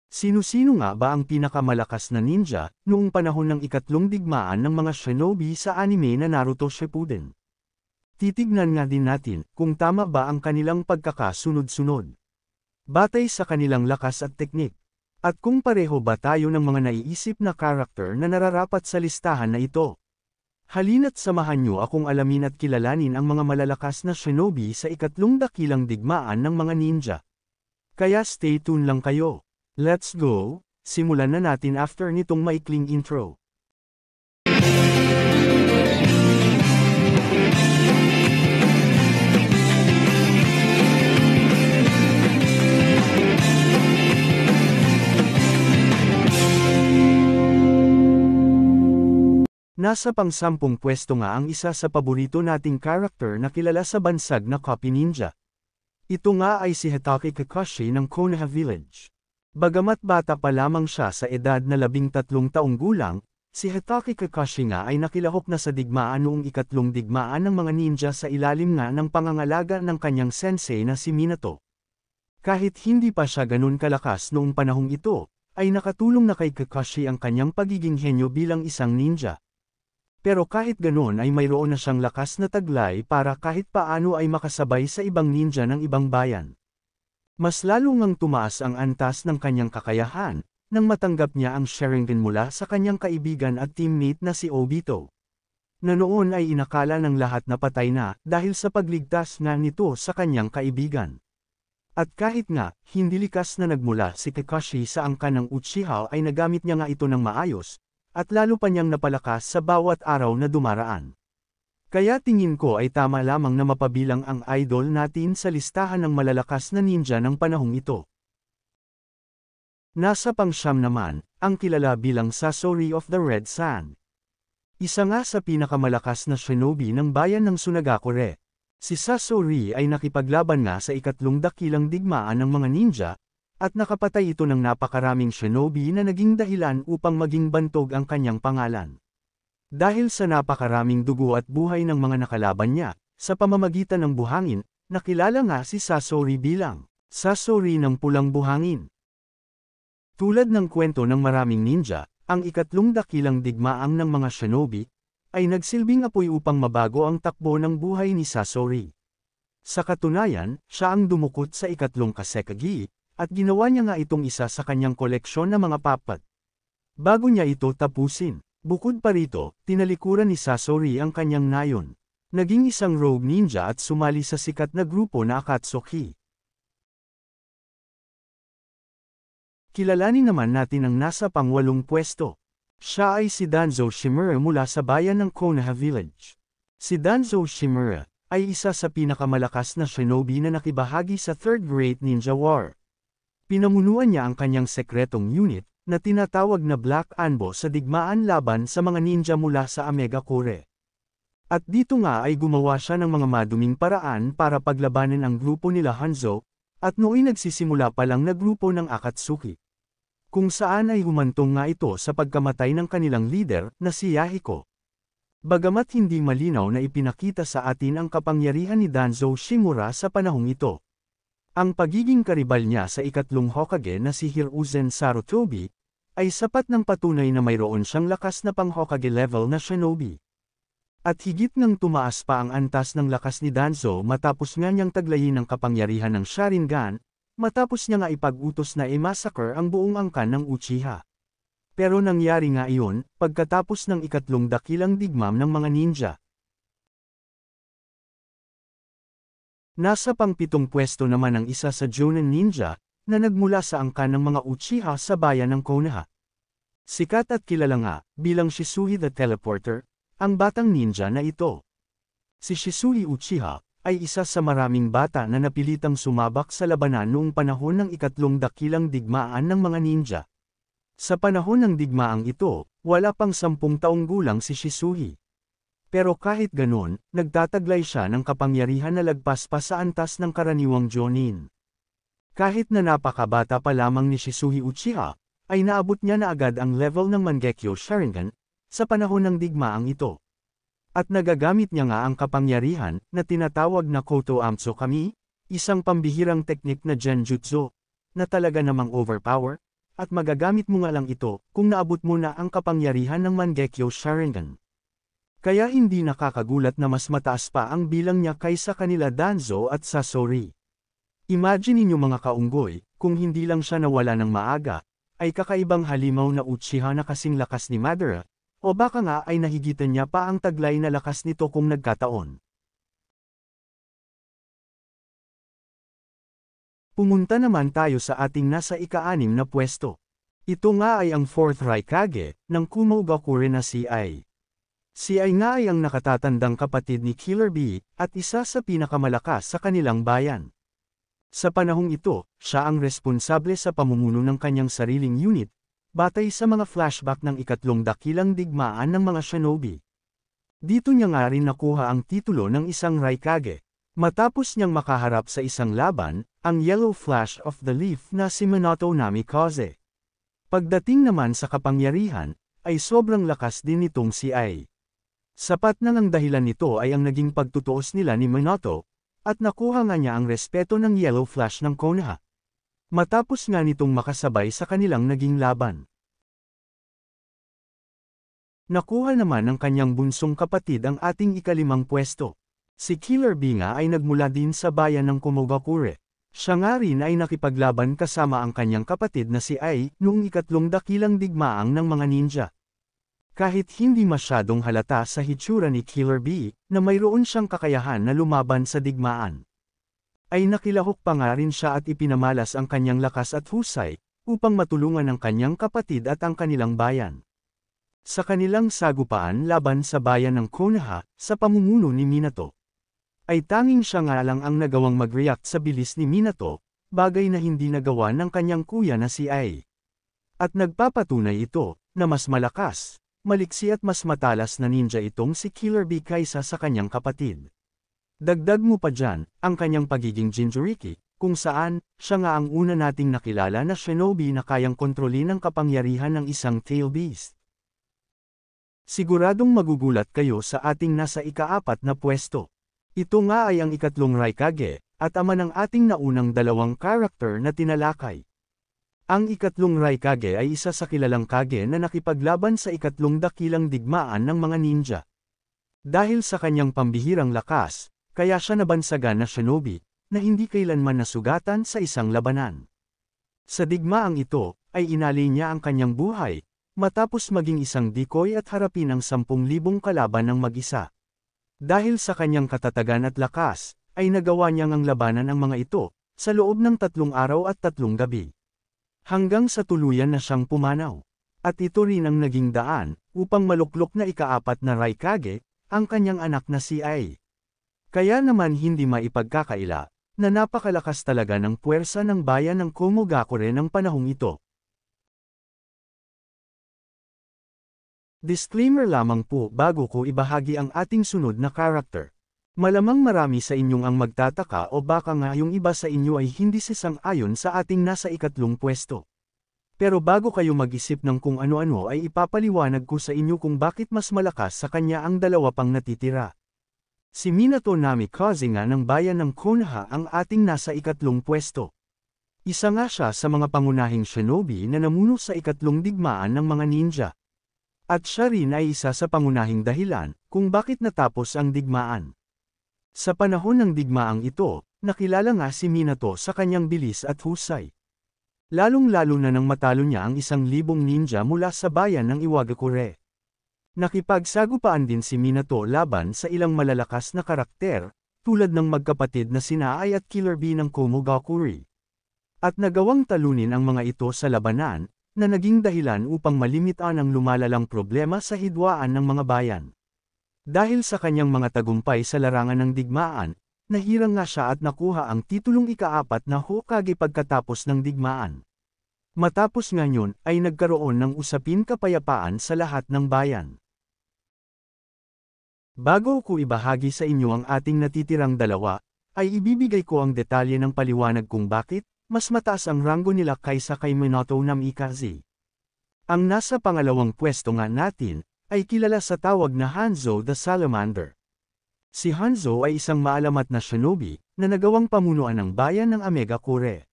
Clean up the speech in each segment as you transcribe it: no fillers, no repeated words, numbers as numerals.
Sino-sino nga ba ang pinakamalakas na ninja noong panahon ng ikatlong digmaan ng mga shinobi sa anime na Naruto Shippuden? Titignan nga din natin kung tama ba ang kanilang pagkakasunod-sunod, batay sa kanilang lakas at teknik. At kung pareho ba tayo ng mga naiisip na karakter na nararapat sa listahan na ito. Halina't samahan niyo akong alamin at kilalanin ang mga malalakas na shinobi sa ikatlong dakilang digmaan ng mga ninja. Kaya stay tuned lang kayo. Let's go! Simulan na natin after nitong maikling intro. Nasa pang-10 pwesto nga ang isa sa paborito nating karakter na kilala sa bansag na Copy Ninja. Ito nga ay si Hatake Kakashi ng Konoha Village. Bagamat bata pa lamang siya sa edad na 13 taong gulang, si Hatake Kakashi nga ay nakilahok na sa digmaan noong ikatlong digmaan ng mga ninja sa ilalim nga ng pangangalaga ng kanyang sensei na si Minato. Kahit hindi pa siya ganun kalakas noong panahong ito, ay nakatulong na kay Kakashi ang kanyang pagiging henyo bilang isang ninja. Pero kahit ganoon ay mayroon na siyang lakas na taglay para kahit paano ay makasabay sa ibang ninja ng ibang bayan. Mas lalo ngang tumaas ang antas ng kanyang kakayahan, nang matanggap niya ang Sharingan mula sa kanyang kaibigan at teammate na si Obito. Na noon ay inakala ng lahat na patay na dahil sa pagligtas nga nito sa kanyang kaibigan. At kahit nga, hindi likas na nagmula si Kakashi sa angkan ng Uchiha ay nagamit niya nga ito ng maayos, at lalo pa niyang napalakas sa bawat araw na dumaraan. Kaya tingin ko ay tama lamang na mapabilang ang idol natin sa listahan ng malalakas na ninja ng panahong ito. Nasa pang-9 naman, ang kilala bilang Sasori of the Red Sand. Isa nga sa pinakamalakas na shinobi ng bayan ng Sunagakure. Si Sasori ay nakipaglaban nga sa ikatlong dakilang digmaan ng mga ninja, at nakapatay ito ng napakaraming shinobi na naging dahilan upang maging bantog ang kanyang pangalan. Dahil sa napakaraming dugo at buhay ng mga nakalaban niya, sa pamamagitan ng buhangin, nakilala nga si Sasori bilang Sasori ng Pulang Buhangin. Tulad ng kwento ng maraming ninja, ang ikatlong dakilang digmaang ng mga shinobi, ay nagsilbing apoy upang mabago ang takbo ng buhay ni Sasori. Sa katunayan, siya ang dumukot sa ikatlong Kasekage, at ginawa niya nga itong isa sa kanyang koleksyon ng mga papat. Bago niya ito tapusin, bukod pa rito, tinalikuran ni Sasori ang kanyang nayon. Naging isang rogue ninja at sumali sa sikat na grupo na Akatsuki. Kilalanin naman natin ang nasa pang-8 pwesto. Siya ay si Danzo Shimura mula sa bayan ng Konoha Village. Si Danzo Shimura ay isa sa pinakamalakas na shinobi na nakibahagi sa Third Great Ninja War. Pinamunuan niya ang kanyang sekretong unit, na tinatawag na Black Anbo sa digmaan laban sa mga ninja mula sa Omega Core. At dito nga ay gumawa siya ng mga maduming paraan para paglabanan ang grupo nila Hanzo, at nooy nagsisimula pa lang na grupo ng Akatsuki. Kung saan ay humantong nga ito sa pagkamatay ng kanilang leader na si Yahiko. Bagamat hindi malinaw na ipinakita sa atin ang kapangyarihan ni Danzo Shimura sa panahong ito. Ang pagiging karibal niya sa ikatlong Hokage na si Hiruzen Sarutobi, ay sapat ng patunay na mayroon siyang lakas na pang-Hokage level na shinobi. At higit ngang tumaas pa ang antas ng lakas ni Danzo matapos nga niyang taglayin ang kapangyarihan ng Sharingan, matapos niya nga ipag-utos na i-massacre ang buong angkan ng Uchiha. Pero nangyari nga iyon, pagkatapos ng ikatlong dakilang digmam ng mga ninja. Nasa pang-7 pwesto naman ang isa sa Jonin Ninja, na nagmula sa angkan ng mga Uchiha sa bayan ng Konoha. Sikat at kilala nga, bilang Shisui the Teleporter, ang batang ninja na ito. Si Shisui Uchiha, ay isa sa maraming bata na napilitang sumabak sa labanan noong panahon ng ikatlong dakilang digmaan ng mga ninja. Sa panahon ng digmaang ito, wala pang 10 taong gulang si Shisui. Pero kahit ganon, nagtataglay siya ng kapangyarihan na lagpas pa sa antas ng karaniwang Jonin. Kahit na napakabata pa lamang ni Shisui Uchiha, ay naabot niya na agad ang level ng Mangekyo Sharingan, sa panahon ng digmaang ito. At nagagamit niya nga ang kapangyarihan, na tinatawag na Koto Amtsu Kami, isang pambihirang teknik na Genjutsu, na talaga namang overpower, at magagamit mo nga lang ito kung naabot mo na ang kapangyarihan ng Mangekyo Sharingan. Kaya hindi nakakagulat na mas mataas pa ang bilang niya kaysa kanila Danzo at Sasori. Imagine ninyo mga kaunggoy, kung hindi lang siya nawala ng maaga, ay kakaibang halimaw na Uchiha na kasing lakas ni Madara, o baka nga ay nahigitan niya pa ang taglay na lakas nito kung nagkataon. Pumunta naman tayo sa ating nasa ika-6 na pwesto. Ito nga ay ang 4th Raikage ng Kumogakure na si Ai. Si Ai nga ay ang nakatatandang kapatid ni Killer Bee at isa sa pinakamalakas sa kanilang bayan. Sa panahong ito, siya ang responsable sa pamumuno ng kanyang sariling unit, batay sa mga flashback ng ikatlong dakilang digmaan ng mga shinobi. Dito niya nga rin nakuha ang titulo ng isang Raikage, matapos niyang makaharap sa isang laban, ang Yellow Flash of the Leaf na si Minato Namikaze. Pagdating naman sa kapangyarihan, ay sobrang lakas din nitong si Ai. Sapat na ang dahilan nito ay ang naging pagtutuos nila ni Minato, at nakuha nga niya ang respeto ng Yellow Flash ng Konoha. Matapos nga nitong makasabay sa kanilang naging laban. Nakuha naman ng kanyang bunsong kapatid ang ating ika-5 pwesto. Si Killer Bee nga ay nagmula din sa bayan ng Kumogakure. Siya nga rin ay nakipaglaban kasama ang kanyang kapatid na si Ai noong ikatlong dakilang digmaang ng mga ninja. Kahit hindi masyadong halata sa hitsura ni Killer Bee na mayroon siyang kakayahan na lumaban sa digmaan, ay nakilahok pa nga rin siya at ipinamalas ang kanyang lakas at husay upang matulungan ang kanyang kapatid at ang kanilang bayan. Sa kanilang sagupaan laban sa bayan ng Konoha sa pamumuno ni Minato, ay tanging siya nga lang ang nagawang mag-react sa bilis ni Minato, bagay na hindi nagawa ng kanyang kuya na si Ai. At nagpapatunay ito na mas malakas, maliksi at mas matalas na ninja itong si Killer Bee kaysa sa kanyang kapatid. Dagdag mo pa dyan, ang kanyang pagiging Jinchuriki, kung saan, siya nga ang una nating nakilala na shinobi na kayang kontrolin ang kapangyarihan ng isang tail beast. Siguradong magugulat kayo sa ating nasa ika-4 na pwesto. Ito nga ay ang ikatlong Raikage, at ama ng ating naunang dalawang karakter na tinalakay. Ang ikatlong Raikage ay isa sa kilalang kage na nakipaglaban sa ikatlong dakilang digmaan ng mga ninja. Dahil sa kanyang pambihirang lakas, kaya siya nabansagan na shinobi, na hindi kailanman nasugatan sa isang labanan. Sa digmaang ito, ay inali niya ang kanyang buhay, matapos maging isang decoy at harapin ang 10,000 kalaban ng mag-isa. Dahil sa kanyang katatagan at lakas, ay nagawa niyang ang labanan ang mga ito, sa loob ng 3 araw at 3 gabi. Hanggang sa tuluyan na siyang pumanaw. At ito rin ang naging daan, upang maluklok na ika-4 na Raikage, ang kanyang anak na si Ai. Kaya naman hindi maipagkakaila, na napakalakas talaga ng puwersa ng bayan ng Kumogakure ng panahong ito. Disclaimer lamang po bago ko ibahagi ang ating sunod na karakter. Malamang marami sa inyong ang magtataka o baka nga yung iba sa inyo ay hindi sasang-ayon sa ating nasa ikatlong pwesto. Pero bago kayo mag-isip ng kung ano-ano ay ipapaliwanag ko sa inyo kung bakit mas malakas sa kanya ang dalawa pang natitira. Si Minato Namikaze nga ng bayan ng Konoha ang ating nasa ikatlong pwesto. Isa nga siya sa mga pangunahing shinobi na namuno sa ikatlong digmaan ng mga ninja. At siya rin ay isa sa pangunahing dahilan kung bakit natapos ang digmaan. Sa panahon ng digmaang ito, nakilala nga si Minato sa kanyang bilis at husay. Lalong-lalo na nang matalo niya ang 1,000 ninja mula sa bayan ng Iwagakure. Nakipagsagupaan din si Minato laban sa ilang malalakas na karakter, tulad ng magkapatid na sina Ai at Killer Bee ng Kumogakure. At nagawang talunin ang mga ito sa labanan, na naging dahilan upang malimitan ang lumalalang problema sa hidwaan ng mga bayan. Dahil sa kanyang mga tagumpay sa larangan ng digmaan, nahirang nga siya at nakuha ang titulong ika-4 na Hokage pagkatapos ng digmaan. Matapos ngayon ay nagkaroon ng usapin kapayapaan sa lahat ng bayan. Bago ko ibahagi sa inyo ang ating natitirang dalawa, ay ibibigay ko ang detalye ng paliwanag kung bakit mas mataas ang ranggo nila kaysa kay Minato Namikaze. Ang nasa pangalawang pwesto nga natin, ay kilala sa tawag na Hanzo the Salamander. Si Hanzo ay isang maalamat na shinobi, na nagawang pamunuan ng bayan ng Amegakure.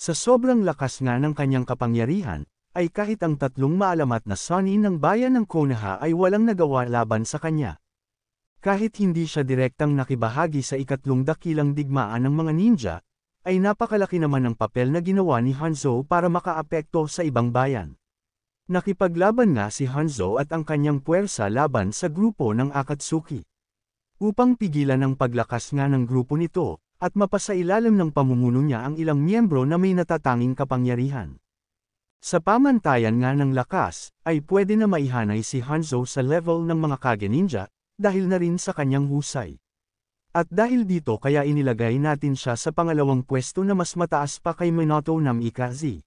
Sa sobrang lakas nga ng kanyang kapangyarihan, ay kahit ang tatlong maalamat na Sannin ng bayan ng Konoha ay walang nagawa laban sa kanya. Kahit hindi siya direktang nakibahagi sa ikatlong dakilang digmaan ng mga ninja, ay napakalaki naman ang papel na ginawa ni Hanzo para makaapekto sa ibang bayan. Nakipaglaban nga si Hanzo at ang kanyang puwersa laban sa grupo ng Akatsuki. Upang pigilan ang paglakas nga ng grupo nito, at mapasailalim ng pamumuno niya ang ilang miyembro na may natatanging kapangyarihan. Sa pamantayan nga ng lakas, ay pwede na maihanay si Hanzo sa level ng mga Kage Ninja, dahil na rin sa kanyang husay. At dahil dito kaya inilagay natin siya sa pangalawang pwesto na mas mataas pa kay Minato Namikaze.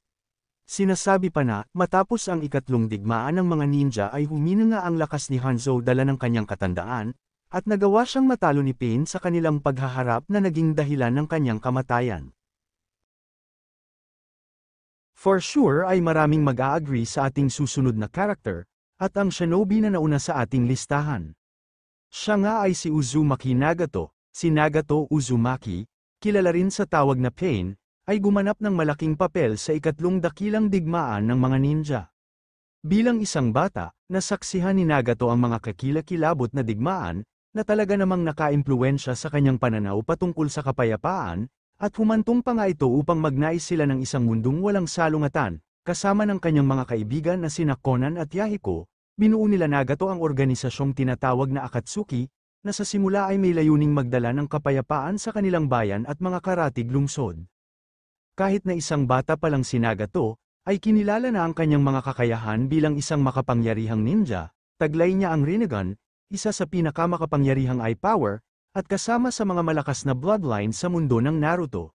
Sinasabi pa na, matapos ang ikatlong digmaan ng mga ninja ay humina nga ang lakas ni Hanzo dala ng kanyang katandaan, at nagawa siyang matalo ni Pain sa kanilang paghaharap na naging dahilan ng kanyang kamatayan. For sure ay maraming mag-a-agree sa ating susunod na character, at ang shinobi na nauna sa ating listahan. Siya nga ay si Uzumaki Nagato. Si Nagato Uzumaki, kilala rin sa tawag na Pain, ay gumanap ng malaking papel sa ikatlong dakilang digmaan ng mga ninja. Bilang isang bata, nasaksihan ni Nagato ang mga kakilakilabot na digmaan, na talaga namang nakaimpluwensya sa kanyang pananaw patungkol sa kapayapaan, at humantong pa nga ito upang magnais sila ng isang mundong walang salungatan, kasama ng kanyang mga kaibigan na sina Konan at Yahiko. Binuo nila Nagato ang organisasyong tinatawag na Akatsuki, na sa simula ay may layuning magdala ng kapayapaan sa kanilang bayan at mga karatig lungsod. Kahit na isang bata pa lang si Nagato, ay kinilala na ang kanyang mga kakayahan bilang isang makapangyarihang ninja, taglay niya ang Rinnegan, isa sa pinakamakapangyarihang eye power, at kasama sa mga malakas na bloodline sa mundo ng Naruto.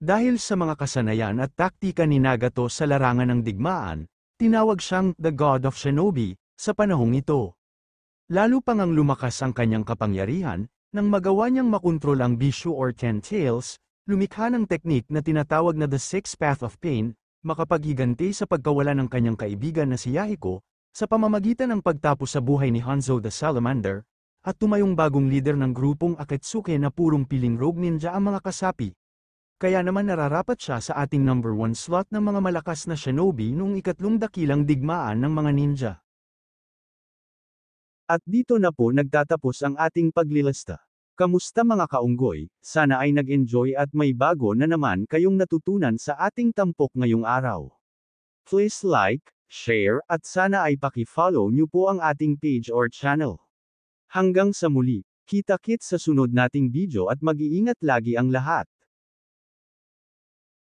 Dahil sa mga kasanayan at taktika ni Nagato sa larangan ng digmaan, tinawag siyang The God of Shinobi sa panahong ito. Lalo pang ang lumakas ang kanyang kapangyarihan, nang magawa niyang makontrol ang Bishu or Ten Tails, lumikha ng teknik na tinatawag na The Sixth Path of Pain, makapaghiganti sa pagkawala ng kanyang kaibigan na si Yahiko, sa pamamagitan ng pagtapos sa buhay ni Hanzo the Salamander, at tumayong bagong leader ng grupong Akatsuki na purong piling rogue ninja ang mga kasapi. Kaya naman nararapat siya sa ating number 1 slot ng mga malakas na shinobi noong ikatlong dakilang digmaan ng mga ninja. At dito na po nagtatapos ang ating paglilista. Kamusta mga kaunggoy, sana ay nag-enjoy at may bago na naman kayong natutunan sa ating tampok ngayong araw. Please like, share, at sana ay paki-follow nyo po ang ating page or channel. Hanggang sa muli, kita-kits sa sunod nating video at mag-iingat lagi ang lahat.